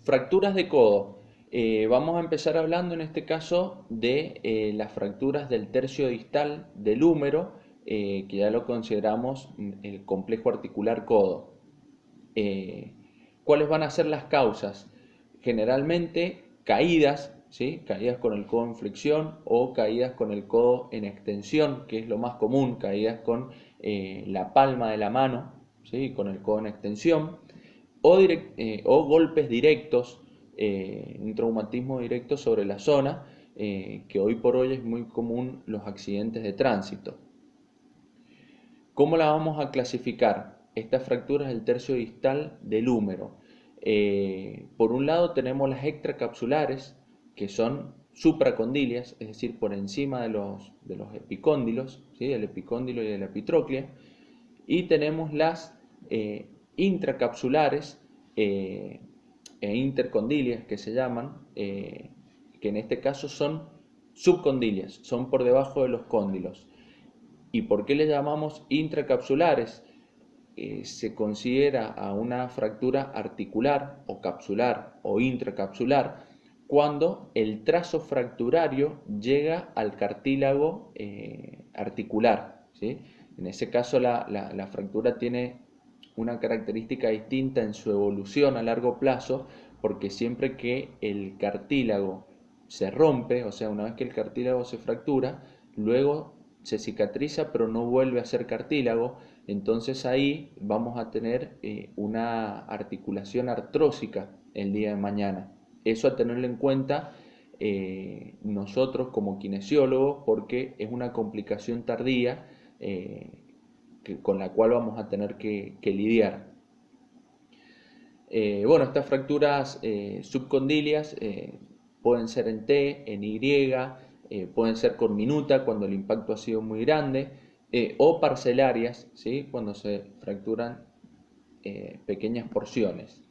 Fracturas de codo. Vamos a empezar hablando en este caso de las fracturas del tercio distal del húmero, que ya lo consideramos el complejo articular codo. Eh, ¿Cuáles van a ser las causas? Generalmente caídas, ¿sí? Caídas con el codo en flexión o caídas con el codo en extensión, que es lo más común, caídas con la palma de la mano, ¿sí? Con el codo en extensión o golpes directos, un traumatismo directo sobre la zona, que hoy por hoy es muy común los accidentes de tránsito. ¿Cómo la vamos a clasificar? Estas fracturas del tercio distal del húmero. Por un lado tenemos las extracapsulares, que son supracondilias, es decir, por encima de los epicóndilos, ¿sí? Del epicóndilo y de la epitróclea. Y tenemos las intracapsulares e intercondilias que se llaman, que en este caso son subcondilias, son por debajo de los cóndilos. ¿Y por qué le llamamos intracapsulares? Se considera a una fractura articular o capsular o intracapsular cuando el trazo fracturario llega al cartílago articular, ¿sí? En ese caso la fractura tiene una característica distinta en su evolución a largo plazo, porque siempre que el cartílago se rompe, o sea, una vez que el cartílago se fractura, luego se cicatriza pero no vuelve a ser cartílago, entonces ahí vamos a tener una articulación artrósica el día de mañana. Eso a tenerlo en cuenta nosotros como kinesiólogos, porque es una complicación tardía con la cual vamos a tener que lidiar. Bueno, estas fracturas subcondilias pueden ser en T, en Y, pueden ser con minuta cuando el impacto ha sido muy grande, o parcelarias, ¿sí? Cuando se fracturan pequeñas porciones.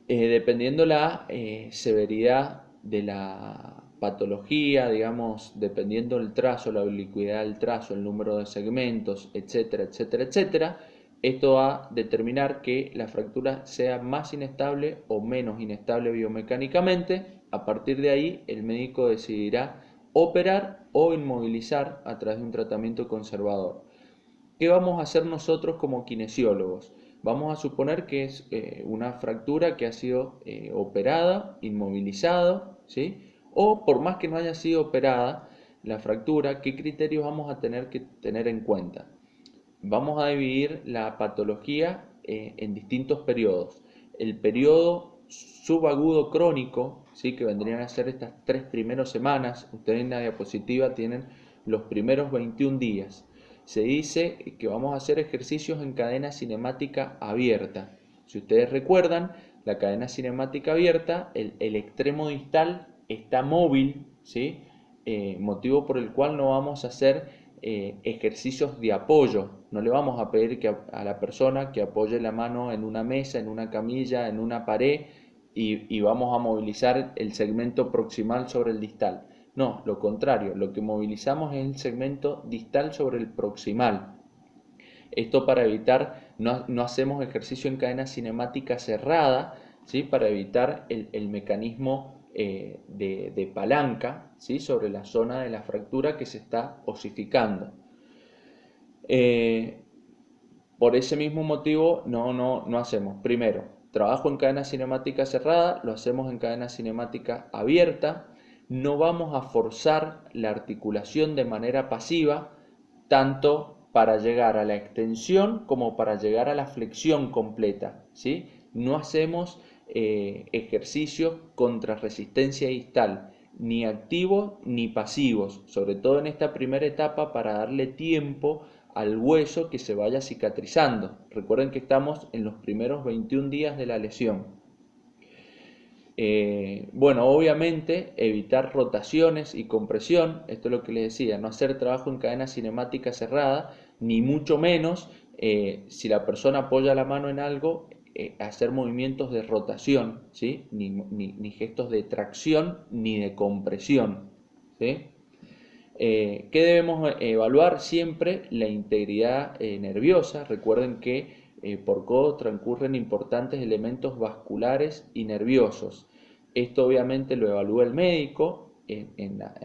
Dependiendo la severidad de la patología, digamos, dependiendo del trazo, la oblicuidad del trazo, el número de segmentos, etcétera, etcétera, etcétera, esto va a determinar que la fractura sea más inestable o menos inestable biomecánicamente. A partir de ahí, el médico decidirá operar o inmovilizar a través de un tratamiento conservador. ¿Qué vamos a hacer nosotros como kinesiólogos? Vamos a suponer que es una fractura que ha sido operada, inmovilizada, ¿sí? O por más que no haya sido operada la fractura, ¿qué criterios vamos a tener que tener en cuenta? Vamos a dividir la patología en distintos periodos. El periodo subagudo crónico, ¿sí? Que vendrían a ser estas 3 primeras semanas. Ustedes en la diapositiva tienen los primeros 21 días. Se dice que vamos a hacer ejercicios en cadena cinemática abierta. Si ustedes recuerdan, la cadena cinemática abierta, el extremo distal está móvil, ¿sí? Motivo por el cual no vamos a hacer ejercicios de apoyo. No le vamos a pedir a la persona que apoye la mano en una mesa, en una camilla, en una pared y vamos a movilizar el segmento proximal sobre el distal. No, lo contrario, lo que movilizamos es el segmento distal sobre el proximal. Esto para evitar, no hacemos ejercicio en cadena cinemática cerrada, ¿sí? Para evitar el mecanismo de palanca, ¿sí? Sobre la zona de la fractura que se está osificando. Por ese mismo motivo no hacemos. Primero, trabajo en cadena cinemática cerrada, lo hacemos en cadena cinemática abierta. No vamos a forzar la articulación de manera pasiva, tanto para llegar a la extensión como para llegar a la flexión completa, ¿sí? No hacemos ejercicios contra resistencia distal, ni activos ni pasivos, sobre todo en esta primera etapa para darle tiempo al hueso que se vaya cicatrizando. Recuerden que estamos en los primeros 21 días de la lesión. Bueno, obviamente evitar rotaciones y compresión, esto es lo que les decía, no hacer trabajo en cadena cinemática cerrada, ni mucho menos si la persona apoya la mano en algo, hacer movimientos de rotación, ¿sí? Ni gestos de tracción ni de compresión, ¿sí? ¿Qué debemos evaluar siempre? La integridad nerviosa. Recuerden que por codo transcurren importantes elementos vasculares y nerviosos. Esto obviamente lo evalúa el médico,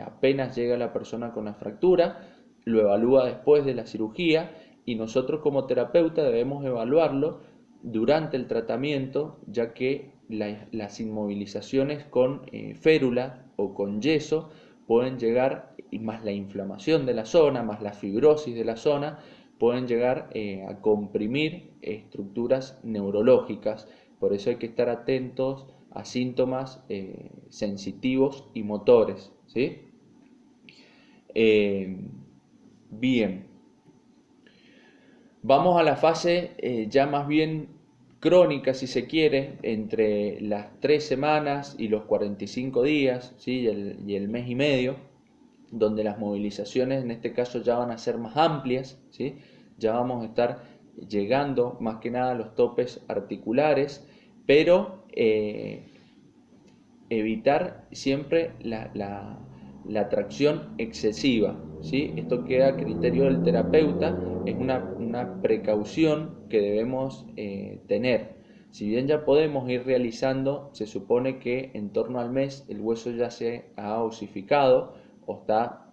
apenas llega la persona con la fractura, lo evalúa después de la cirugía y nosotros como terapeuta debemos evaluarlo durante el tratamiento, ya que las inmovilizaciones con férula o con yeso pueden llegar, y más la inflamación de la zona, más la fibrosis de la zona, pueden llegar a comprimir estructuras neurológicas. Por eso hay que estar atentos a síntomas sensitivos y motores, ¿sí? Bien, vamos a la fase ya más bien crónica, si se quiere, entre las 3 semanas y los 45 días, ¿sí? y el mes y medio, donde las movilizaciones en este caso ya van a ser más amplias, ¿sí? Ya vamos a estar llegando más que nada a los topes articulares, pero evitar siempre la tracción excesiva, ¿sí? Esto queda a criterio del terapeuta, es una precaución que debemos tener. Si bien ya podemos ir realizando, se supone que en torno al mes el hueso ya se ha osificado o está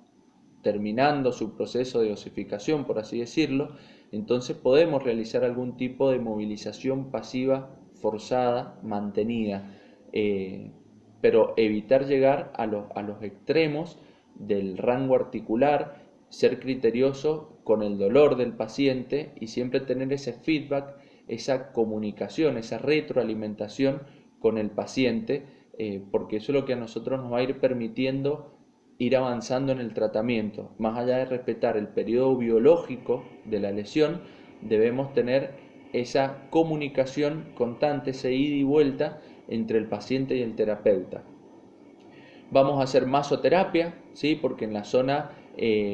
terminando su proceso de osificación, por así decirlo, entonces podemos realizar algún tipo de movilización pasiva forzada, mantenida, pero evitar llegar a los extremos del rango articular, ser criterioso con el dolor del paciente y siempre tener ese feedback, esa comunicación, esa retroalimentación con el paciente, porque eso es lo que a nosotros nos va a ir permitiendo ir avanzando en el tratamiento. Más allá de respetar el periodo biológico de la lesión, debemos tener esa comunicación constante, ese ida y vuelta entre el paciente y el terapeuta. Vamos a hacer masoterapia, ¿sí? Porque en la zona,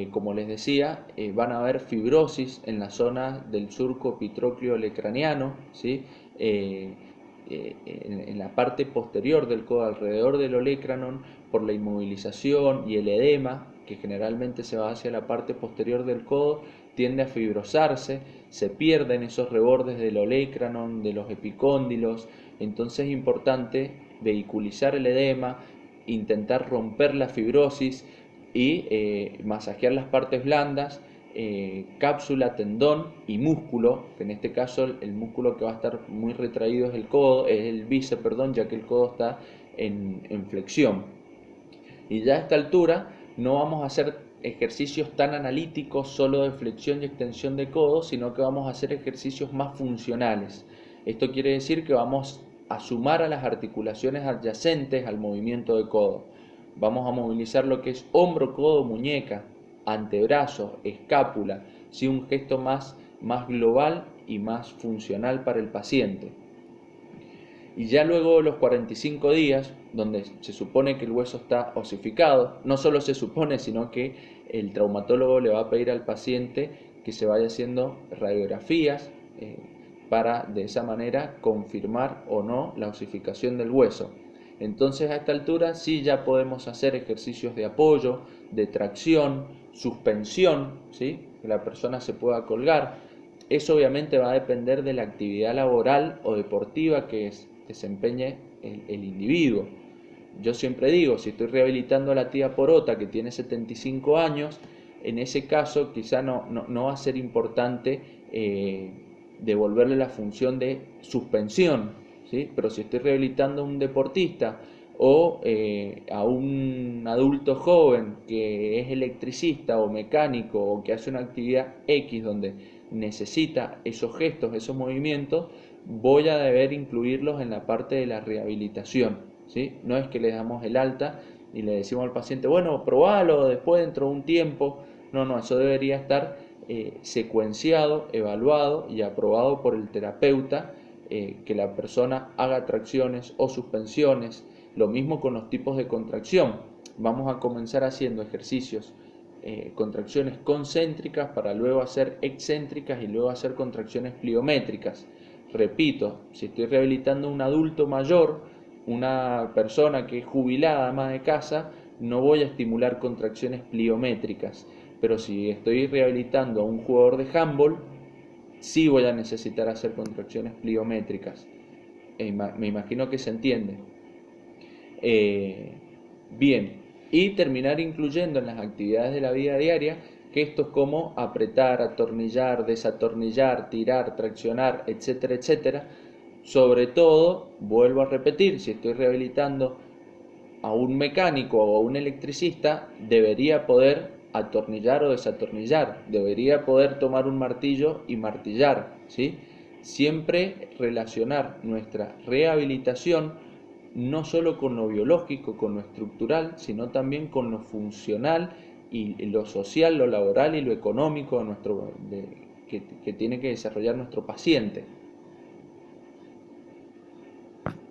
como les decía, van a haber fibrosis en la zona del surco epitrócleo olecraniano, ¿sí? En la parte posterior del codo, alrededor del olecranon, por la inmovilización y el edema, que generalmente se va hacia la parte posterior del codo, tiende a fibrosarse, se pierden esos rebordes del olecranon, de los epicóndilos, entonces es importante vehiculizar el edema, intentar romper la fibrosis y masajear las partes blandas, cápsula, tendón y músculo, que en este caso el músculo que va a estar muy retraído es el codo, es el bíceps, perdón, ya que el codo está en flexión. Y ya a esta altura no vamos a hacer ejercicios tan analíticos solo de flexión y extensión de codo, sino que vamos a hacer ejercicios más funcionales. Esto quiere decir que vamos a sumar a las articulaciones adyacentes al movimiento de codo. Vamos a movilizar lo que es hombro, codo, muñeca, antebrazo, escápula, ¿sí? Un gesto más global y más funcional para el paciente. Y ya luego de los 45 días, donde se supone que el hueso está osificado, no solo se supone, sino que el traumatólogo le va a pedir al paciente que se vaya haciendo radiografías para de esa manera confirmar o no la osificación del hueso. Entonces a esta altura sí ya podemos hacer ejercicios de apoyo, de tracción, suspensión, ¿sí? Que la persona se pueda colgar. Eso obviamente va a depender de la actividad laboral o deportiva que desempeñe el individuo. Yo siempre digo, si estoy rehabilitando a la tía Porota que tiene 75 años, en ese caso quizá no va a ser importante devolverle la función de suspensión, ¿sí? Pero si estoy rehabilitando a un deportista o a un adulto joven que es electricista o mecánico o que hace una actividad X donde necesita esos gestos, esos movimientos, voy a deber incluirlos en la parte de la rehabilitación, ¿sí? No es que le damos el alta y le decimos al paciente, bueno, probalo después dentro de un tiempo. No, eso debería estar secuenciado, evaluado y aprobado por el terapeuta, que la persona haga tracciones o suspensiones. Lo mismo con los tipos de contracción. Vamos a comenzar haciendo ejercicios, contracciones concéntricas para luego hacer excéntricas y luego hacer contracciones pliométricas. Repito, si estoy rehabilitando a un adulto mayor, una persona que es jubilada, ama de casa, no voy a estimular contracciones pliométricas. Pero si estoy rehabilitando a un jugador de handball, sí voy a necesitar hacer contracciones pliométricas. Me imagino que se entiende. Bien, y terminar incluyendo en las actividades de la vida diaria gestos como apretar, atornillar, desatornillar, tirar, traccionar, etcétera, etcétera. Sobre todo, vuelvo a repetir, si estoy rehabilitando a un mecánico o a un electricista, debería poder atornillar o desatornillar, debería poder tomar un martillo y martillar, ¿sí? Siempre relacionar nuestra rehabilitación no solo con lo biológico, con lo estructural, sino también con lo funcional y lo social, lo laboral y lo económico que tiene que desarrollar nuestro paciente.